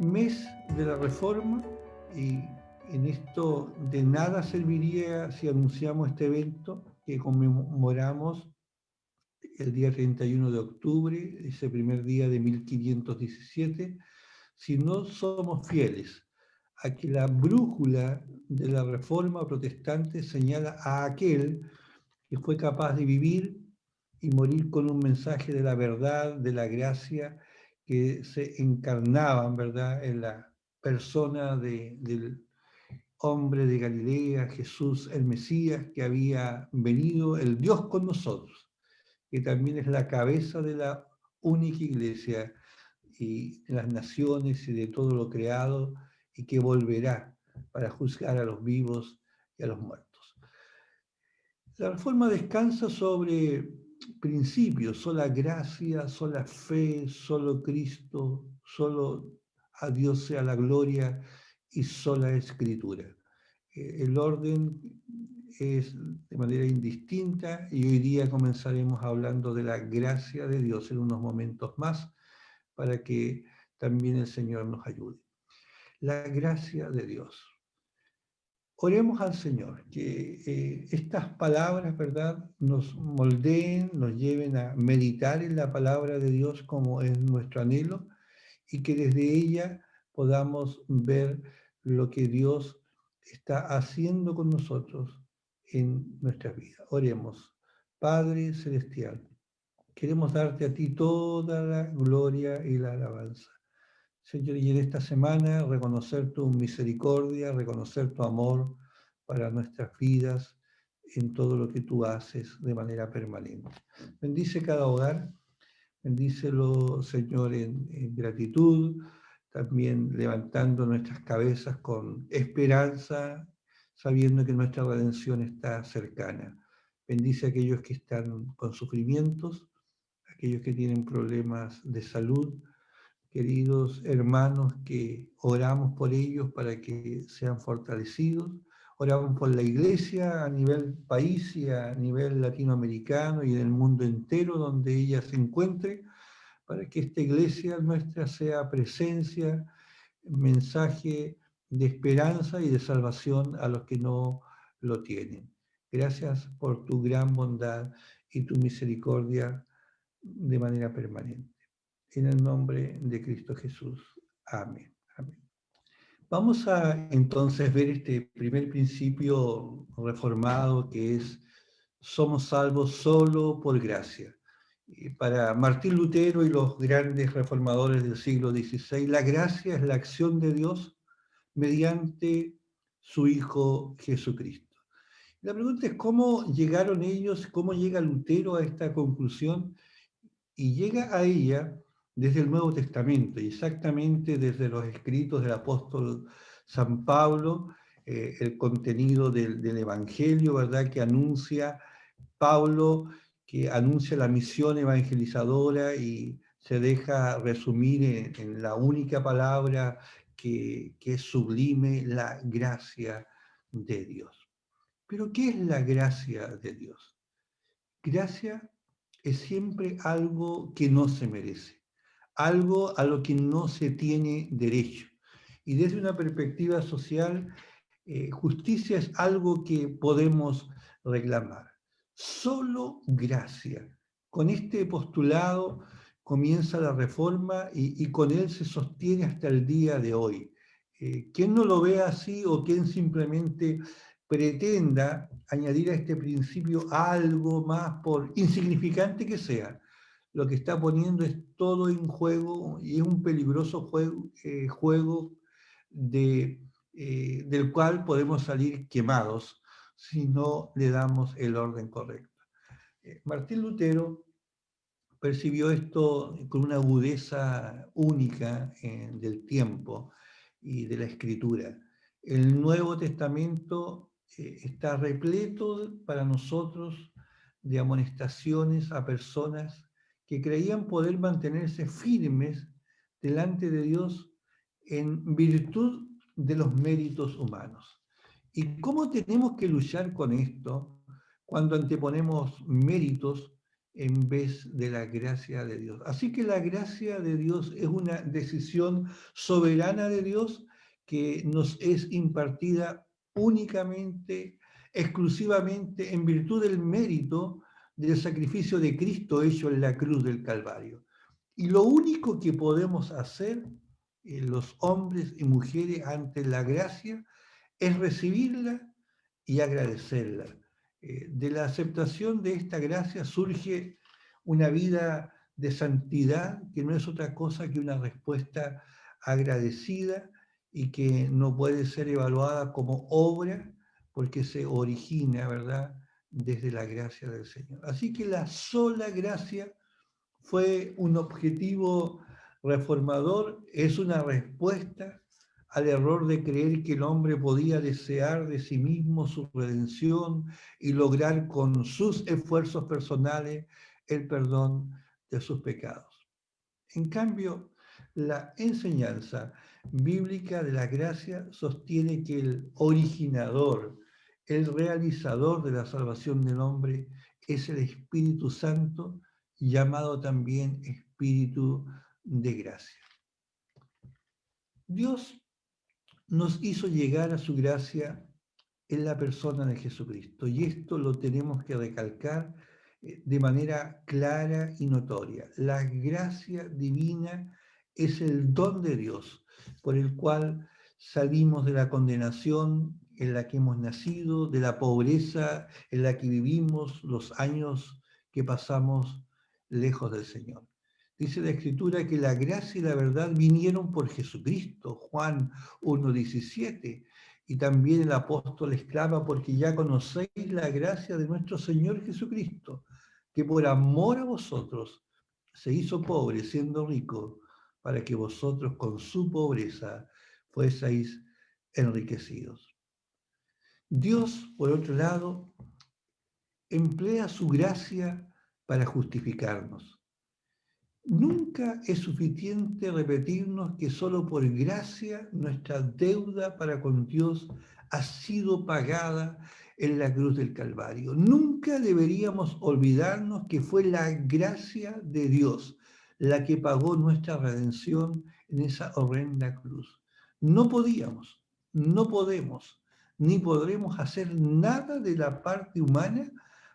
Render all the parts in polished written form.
mes de la Reforma, y en esto de nada serviría si anunciamos este evento que conmemoramos el día 31 de octubre, ese primer día de 1517, si no somos fieles a que la brújula de la Reforma protestante señala a aquel que fue capaz de vivir y morir con un mensaje de la verdad, de la gracia, que se encarnaban, ¿verdad?, en la persona del hombre de Galilea, Jesús el Mesías, que había venido, el Dios con nosotros, que también es la cabeza de la única iglesia y de las naciones y de todo lo creado, y que volverá para juzgar a los vivos y a los muertos. La Reforma descansa sobre principios: sola gracia, sola fe, solo Cristo, solo a Dios sea la gloria y sola Escritura. El orden es de manera indistinta, y hoy día comenzaremos hablando de la gracia de Dios en unos momentos más, para que también el Señor nos ayude. La gracia de Dios. Oremos al Señor, que estas palabras, ¿verdad?, nos moldeen, nos lleven a meditar en la palabra de Dios como es nuestro anhelo, y que desde ella podamos ver lo que Dios está haciendo con nosotros en nuestras vidas. Oremos. Padre Celestial, queremos darte a ti toda la gloria y la alabanza. Señor, y en esta semana reconocer tu misericordia, reconocer tu amor para nuestras vidas en todo lo que tú haces de manera permanente. Bendice cada hogar, bendícelo, Señor, en gratitud, también levantando nuestras cabezas con esperanza, sabiendo que nuestra redención está cercana. Bendice a aquellos que están con sufrimientos, aquellos que tienen problemas de salud, queridos hermanos, que oramos por ellos para que sean fortalecidos. Oramos por la iglesia a nivel país y a nivel latinoamericano y en el mundo entero donde ella se encuentre, para que esta iglesia nuestra sea presencia, mensaje de esperanza y de salvación a los que no lo tienen. Gracias por tu gran bondad y tu misericordia de manera permanente. En el nombre de Cristo Jesús. Amén. Amén. Vamos a entonces ver este primer principio reformado, que es: somos salvos solo por gracia. Y para Martín Lutero y los grandes reformadores del siglo XVI, la gracia es la acción de Dios mediante su Hijo Jesucristo. La pregunta es: ¿cómo llegaron ellos, cómo llega Lutero a esta conclusión? Y llega a ella desde el Nuevo Testamento, y exactamente desde los escritos del apóstol San Pablo, el contenido del Evangelio, ¿verdad?, que anuncia Pablo, que anuncia la misión evangelizadora y se deja resumir en la única palabra que es sublime: la gracia de Dios. Pero ¿qué es la gracia de Dios? Gracia es siempre algo que no se merece, algo a lo que no se tiene derecho. Y desde una perspectiva social, justicia es algo que podemos reclamar. Solo gracia. Con este postulado comienza la Reforma, y con él se sostiene hasta el día de hoy. Quien no lo vea así, o quien simplemente pretenda añadir a este principio algo más, por insignificante que sea, lo que está poniendo es todo en juego, y es un peligroso juego del cual podemos salir quemados si no le damos el orden correcto. Martín Lutero percibió esto con una agudeza única del tiempo y de la escritura. El Nuevo Testamento está repleto para nosotros de amonestaciones a personas que creían poder mantenerse firmes delante de Dios en virtud de los méritos humanos. ¿Y cómo tenemos que luchar con esto cuando anteponemos méritos en vez de la gracia de Dios. Así que la gracia de Dios es una decisión soberana de Dios que nos es impartida únicamente, exclusivamente en virtud del mérito del sacrificio de Cristo hecho en la cruz del Calvario. Y lo único que podemos hacer los hombres y mujeres ante la gracia es recibirla y agradecerla. De la aceptación de esta gracia surge una vida de santidad que no es otra cosa que una respuesta agradecida y que no puede ser evaluada como obra porque se origina, ¿verdad?, desde la gracia del Señor. Así que la sola gracia fue un objetivo reformador, es una respuesta al error de creer que el hombre podía desear de sí mismo su redención y lograr con sus esfuerzos personales el perdón de sus pecados. En cambio, la enseñanza bíblica de la gracia sostiene que el originador, el realizador de la salvación del hombre es el Espíritu Santo, llamado también Espíritu de gracia. Dios nos hizo llegar a su gracia en la persona de Jesucristo, y esto lo tenemos que recalcar de manera clara y notoria. La gracia divina es el don de Dios por el cual salimos de la condenación en la que hemos nacido, de la pobreza en la que vivimos, los años que pasamos lejos del Señor. Dice la Escritura que la gracia y la verdad vinieron por Jesucristo, Juan 1:17. Y también el apóstol exclama, porque ya conocéis la gracia de nuestro Señor Jesucristo, que por amor a vosotros se hizo pobre siendo rico, para que vosotros con su pobreza fueseis enriquecidos. Dios, por otro lado, emplea su gracia para justificarnos. Nunca es suficiente repetirnos que solo por gracia nuestra deuda para con Dios ha sido pagada en la cruz del Calvario. Nunca deberíamos olvidarnos que fue la gracia de Dios la que pagó nuestra redención en esa horrenda cruz. No podíamos, no podemos, ni podremos hacer nada de la parte humana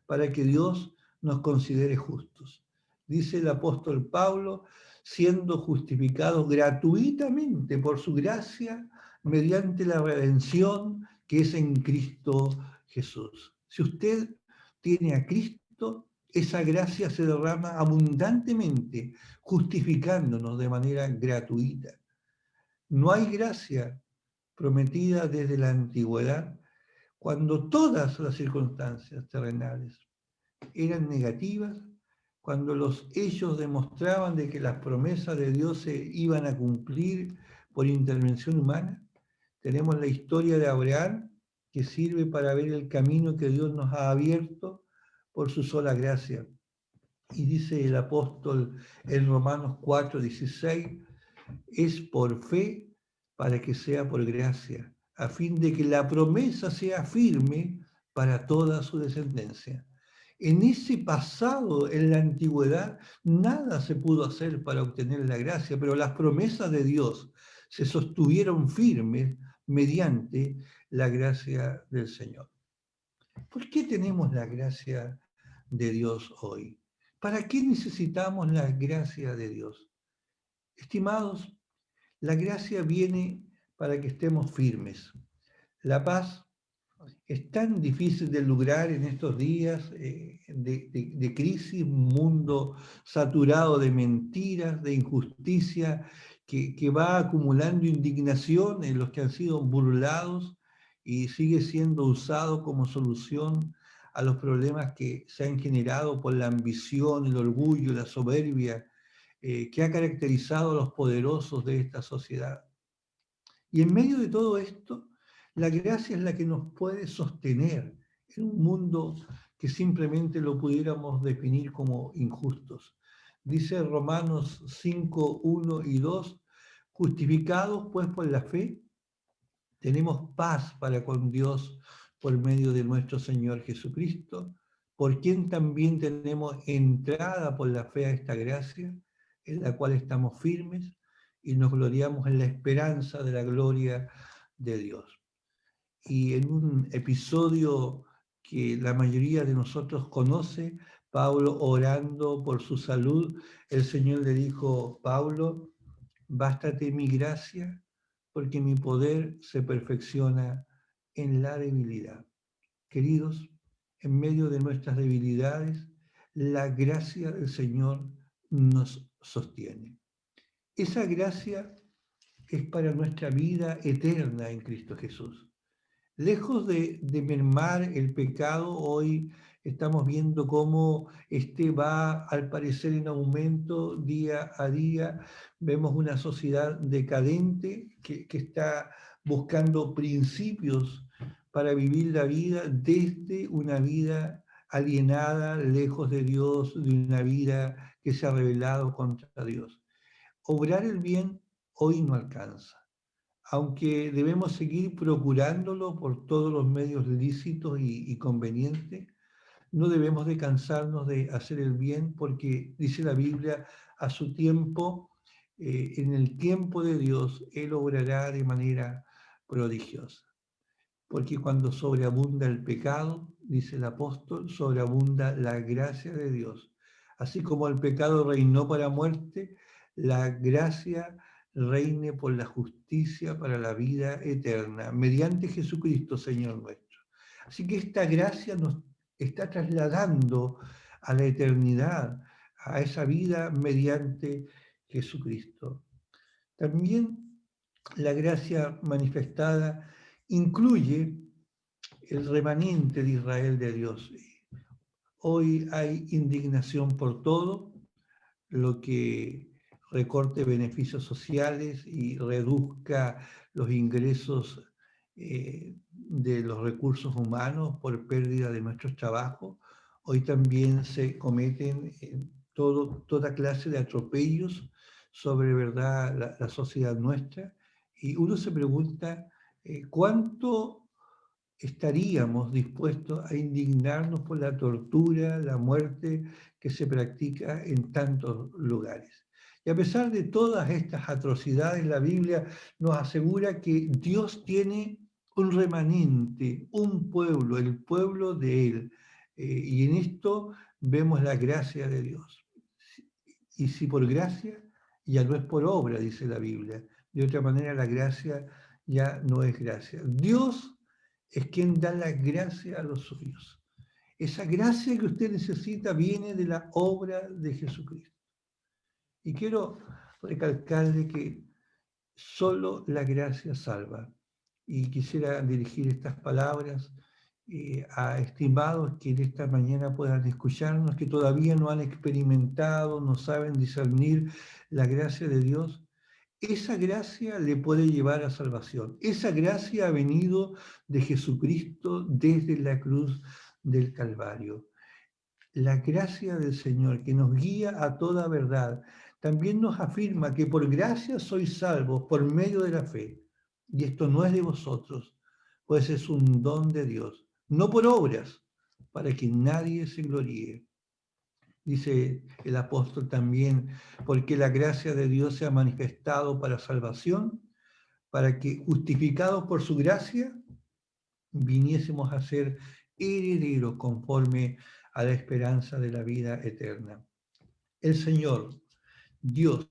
para que Dios nos considere justos. Dice el apóstol Pablo, siendo justificados gratuitamente por su gracia mediante la redención que es en Cristo Jesús. Si usted tiene a Cristo, esa gracia se derrama abundantemente, justificándonos de manera gratuita. No hay gracia prometida desde la antigüedad cuando todas las circunstancias terrenales eran negativas, cuando los hechos demostraban de que las promesas de Dios se iban a cumplir por intervención humana. Tenemos la historia de Abraham, que sirve para ver el camino que Dios nos ha abierto por su sola gracia. Y dice el apóstol en Romanos 4:16, es por fe para que sea por gracia, a fin de que la promesa sea firme para toda su descendencia. En ese pasado, en la antigüedad, nada se pudo hacer para obtener la gracia, pero las promesas de Dios se sostuvieron firmes mediante la gracia del Señor. ¿Por qué tenemos la gracia de Dios hoy? ¿Para qué necesitamos la gracia de Dios? Estimados, la gracia viene para que estemos firmes. La paz es tan difícil de lograr en estos días de crisis, un mundo saturado de mentiras, de injusticia, que va acumulando indignación en los que han sido burlados y sigue siendo usado como solución a los problemas que se han generado por la ambición, el orgullo, la soberbia que ha caracterizado a los poderosos de esta sociedad. Y en medio de todo esto, la gracia es la que nos puede sostener en un mundo que simplemente lo pudiéramos definir como injustos. Dice Romanos 5, 1 y 2, justificados pues por la fe, tenemos paz para con Dios por medio de nuestro Señor Jesucristo, por quien también tenemos entrada por la fe a esta gracia, en la cual estamos firmes y nos gloriamos en la esperanza de la gloria de Dios. Y en un episodio que la mayoría de nosotros conoce, Pablo orando por su salud, el Señor le dijo: Pablo, bástate mi gracia, porque mi poder se perfecciona en la debilidad. Queridos, en medio de nuestras debilidades, la gracia del Señor nos sostiene. Esa gracia es para nuestra vida eterna en Cristo Jesús. Lejos de mermar el pecado, hoy estamos viendo cómo este va al parecer en aumento día a día. Vemos una sociedad decadente que está buscando principios para vivir la vida desde una vida alienada, lejos de Dios, de una vida que se ha rebelado contra Dios. Obrar el bien hoy no alcanza, aunque debemos seguir procurándolo por todos los medios lícitos y convenientes. No debemos de cansarnos de hacer el bien, porque dice la Biblia: a su tiempo, en el tiempo de Dios, Él obrará de manera prodigiosa. Porque cuando sobreabunda el pecado, dice el apóstol, sobreabunda la gracia de Dios. Así como el pecado reinó para muerte, la gracia reine por la justicia para la vida eterna, mediante Jesucristo, Señor nuestro. Así que esta gracia nos está trasladando a la eternidad, a esa vida mediante Jesucristo. También la gracia manifestada incluye el remanente de Israel de Dios. Hoy hay indignación por todo lo que recorte beneficios sociales y reduzca los ingresos de los recursos humanos por pérdida de nuestros trabajos. Hoy también se cometen toda clase de atropellos sobre, ¿verdad?, la sociedad nuestra. Y uno se pregunta cuánto estaríamos dispuestos a indignarnos por la tortura, la muerte que se practica en tantos lugares. Y a pesar de todas estas atrocidades, la Biblia nos asegura que Dios tiene un remanente, un pueblo, el pueblo de Él. Y en esto vemos la gracia de Dios. Y si por gracia, ya no es por obra, dice la Biblia. De otra manera, la gracia ya no es gracia. Dios es quien da la gracia a los suyos. Esa gracia que usted necesita viene de la obra de Jesucristo. Y quiero recalcarle que solo la gracia salva. Y quisiera dirigir estas palabras a estimados que en esta mañana puedan escucharnos, que todavía no han experimentado, no saben discernir la gracia de Dios. Esa gracia le puede llevar a salvación. Esa gracia ha venido de Jesucristo desde la cruz del Calvario. La gracia del Señor, que nos guía a toda verdad, también nos afirma que por gracia sois salvos por medio de la fe. Y esto no es de vosotros, pues es un don de Dios, no por obras, para que nadie se gloríe. Dice el apóstol también, porque la gracia de Dios se ha manifestado para salvación, para que, justificados por su gracia, viniésemos a ser herederos conforme a la esperanza de la vida eterna. El Señor, Dios,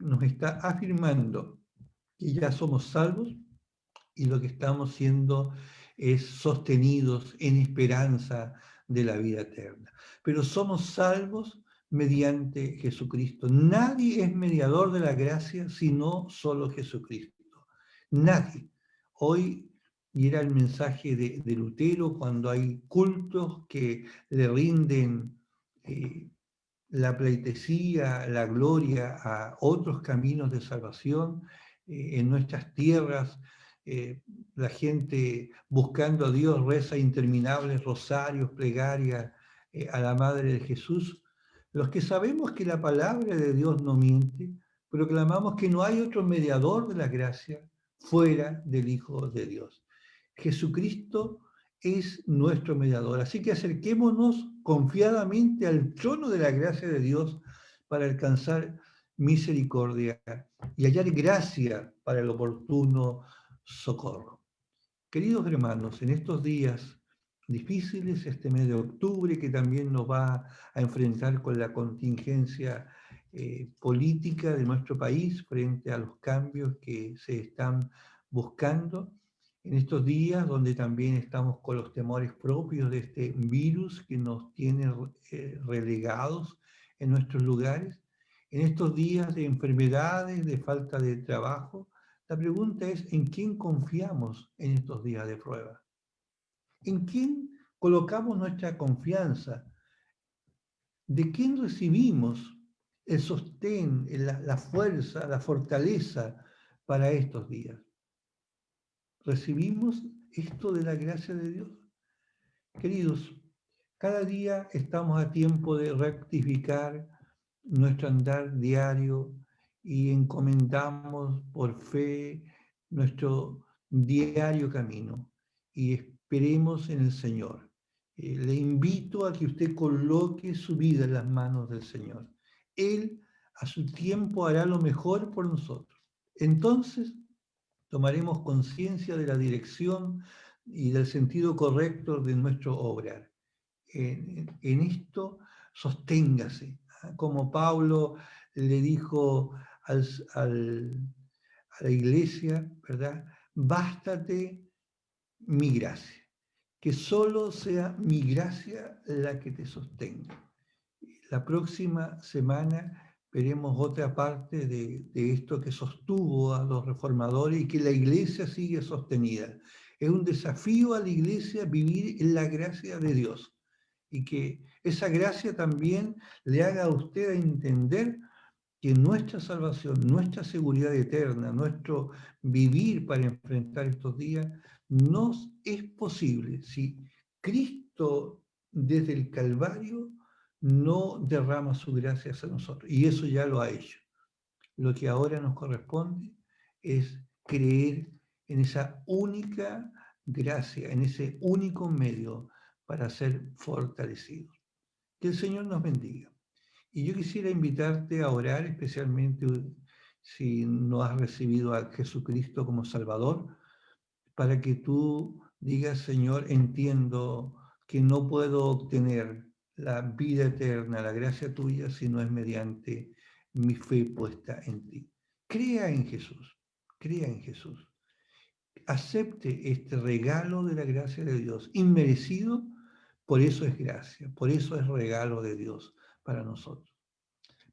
nos está afirmando que ya somos salvos y lo que estamos siendo es sostenidos en esperanza de la vida eterna. Pero somos salvos mediante Jesucristo. Nadie es mediador de la gracia sino solo Jesucristo. Nadie. Hoy, y era el mensaje de Lutero, cuando hay cultos que le rinden la pleitesía, la gloria a otros caminos de salvación en nuestras tierras, la gente buscando a Dios reza interminables rosarios, plegarias a la Madre de Jesús. Los que sabemos que la palabra de Dios no miente, proclamamos que no hay otro mediador de la gracia fuera del Hijo de Dios. Jesucristo es nuestro mediador. Así que acerquémonos confiadamente al trono de la gracia de Dios para alcanzar misericordia y hallar gracia para el oportuno socorro. Queridos hermanos, en estos días difíciles, este mes de octubre que también nos va a enfrentar con la contingencia política de nuestro país frente a los cambios que se están buscando, en estos días donde también estamos con los temores propios de este virus que nos tiene relegados en nuestros lugares, en estos días de enfermedades, de falta de trabajo, la pregunta es, ¿en quién confiamos en estos días de prueba? ¿En quién colocamos nuestra confianza? ¿De quién recibimos el sostén, la fuerza, la fortaleza para estos días? ¿Recibimos esto de la gracia de Dios? Queridos, cada día estamos a tiempo de rectificar nuestro andar diario y encomendamos por fe nuestro diario camino y esperemos en el Señor. Le invito a que usted coloque su vida en las manos del Señor. Él a su tiempo hará lo mejor por nosotros. Entonces tomaremos conciencia de la dirección y del sentido correcto de nuestro obrar. En esto sosténgase, como Pablo le dijo a la iglesia, ¿verdad? Bástate mi gracia, que solo sea mi gracia la que te sostenga. La próxima semana veremos otra parte de esto que sostuvo a los reformadores y que la iglesia sigue sostenida. Es un desafío a la iglesia vivir en la gracia de Dios y que esa gracia también le haga a usted a entender que nuestra salvación, nuestra seguridad eterna, nuestro vivir para enfrentar estos días, nos es posible si Cristo desde el Calvario no derrama su gracia hacia nosotros. Y eso ya lo ha hecho. Lo que ahora nos corresponde es creer en esa única gracia, en ese único medio para ser fortalecidos. Que el Señor nos bendiga. Y yo quisiera invitarte a orar, especialmente si no has recibido a Jesucristo como Salvador, para que tú digas, Señor, entiendo que no puedo obtener la vida eterna, la gracia tuya, si no es mediante mi fe puesta en ti. Crea en Jesús, crea en Jesús. Acepte este regalo de la gracia de Dios, inmerecido, por eso es gracia, por eso es regalo de Dios para nosotros.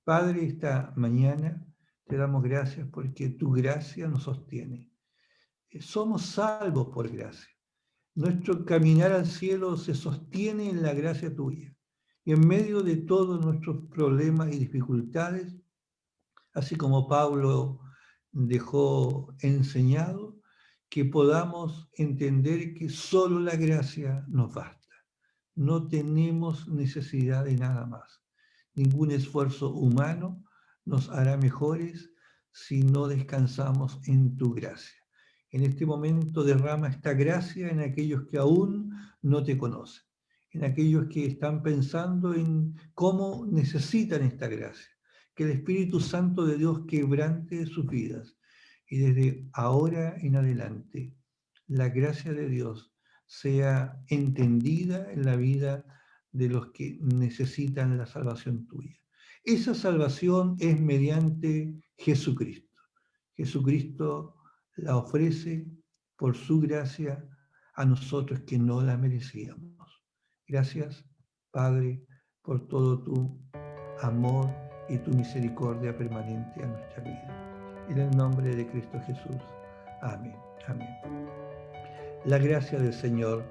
Padre, esta mañana te damos gracias porque tu gracia nos sostiene. Somos salvos por gracia. Nuestro caminar al cielo se sostiene en la gracia tuya. Y en medio de todos nuestros problemas y dificultades, así como Pablo dejó enseñado, que podamos entender que solo la gracia nos basta. No tenemos necesidad de nada más. Ningún esfuerzo humano nos hará mejores si no descansamos en tu gracia. En este momento derrama esta gracia en aquellos que aún no te conocen, en aquellos que están pensando en cómo necesitan esta gracia. Que el Espíritu Santo de Dios quebrante sus vidas y desde ahora en adelante la gracia de Dios sea entendida en la vida de los que necesitan la salvación tuya. Esa salvación es mediante Jesucristo. Jesucristo la ofrece por su gracia a nosotros que no la merecíamos. Gracias, Padre, por todo tu amor y tu misericordia permanente a nuestra vida. En el nombre de Cristo Jesús. Amén. Amén. La gracia del Señor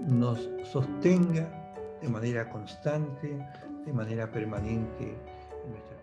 nos sostenga de manera constante, de manera permanente en nuestra vida.